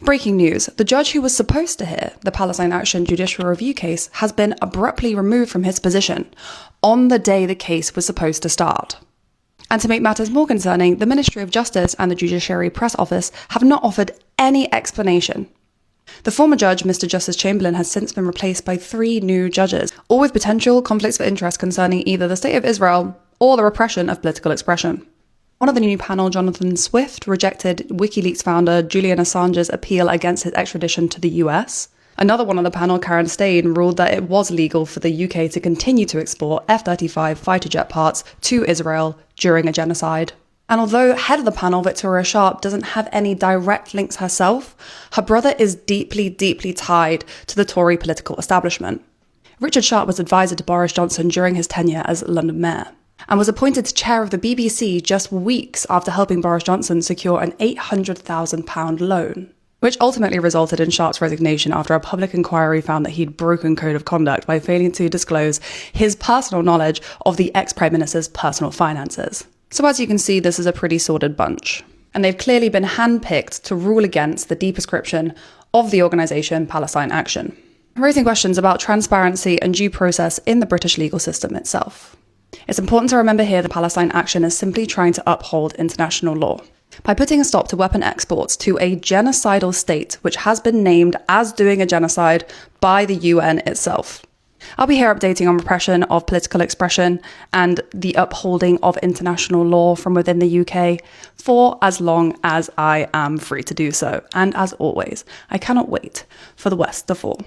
Breaking news, the judge who was supposed to hear the Palestine Action judicial review case has been abruptly removed from his position on the day the case was supposed to start. And to make matters more concerning, the Ministry of Justice and the Judiciary Press Office have not offered any explanation. The former judge, Mr. Justice Chamberlain, has since been replaced by 3 new judges, all with potential conflicts of interest concerning either the state of Israel or the repression of political expression. One of the new panel, Jonathan Swift, rejected WikiLeaks founder Julian Assange's appeal against his extradition to the US. Another one on the panel, Karen Stain, ruled that it was legal for the UK to continue to export F-35 fighter jet parts to Israel during a genocide. And although head of the panel, Victoria Sharp, doesn't have any direct links herself, her brother is deeply, deeply tied to the Tory political establishment. Richard Sharp was advisor to Boris Johnson during his tenure as London Mayor, and was appointed to chair of the BBC just weeks after helping Boris Johnson secure an £800,000 loan, which ultimately resulted in Sharp's resignation after a public inquiry found that he'd broken code of conduct by failing to disclose his personal knowledge of the ex-Prime Minister's personal finances. So as you can see, this is a pretty sordid bunch. And they've clearly been handpicked to rule against the deprescription of the organisation Palestine Action, raising questions about transparency and due process in the British legal system itself. It's important to remember here that Palestine Action is simply trying to uphold international law by putting a stop to weapon exports to a genocidal state which has been named as doing a genocide by the UN itself. I'll be here updating on repression of political expression and the upholding of international law from within the UK for as long as I am free to do so. And as always, I cannot wait for the West to fall.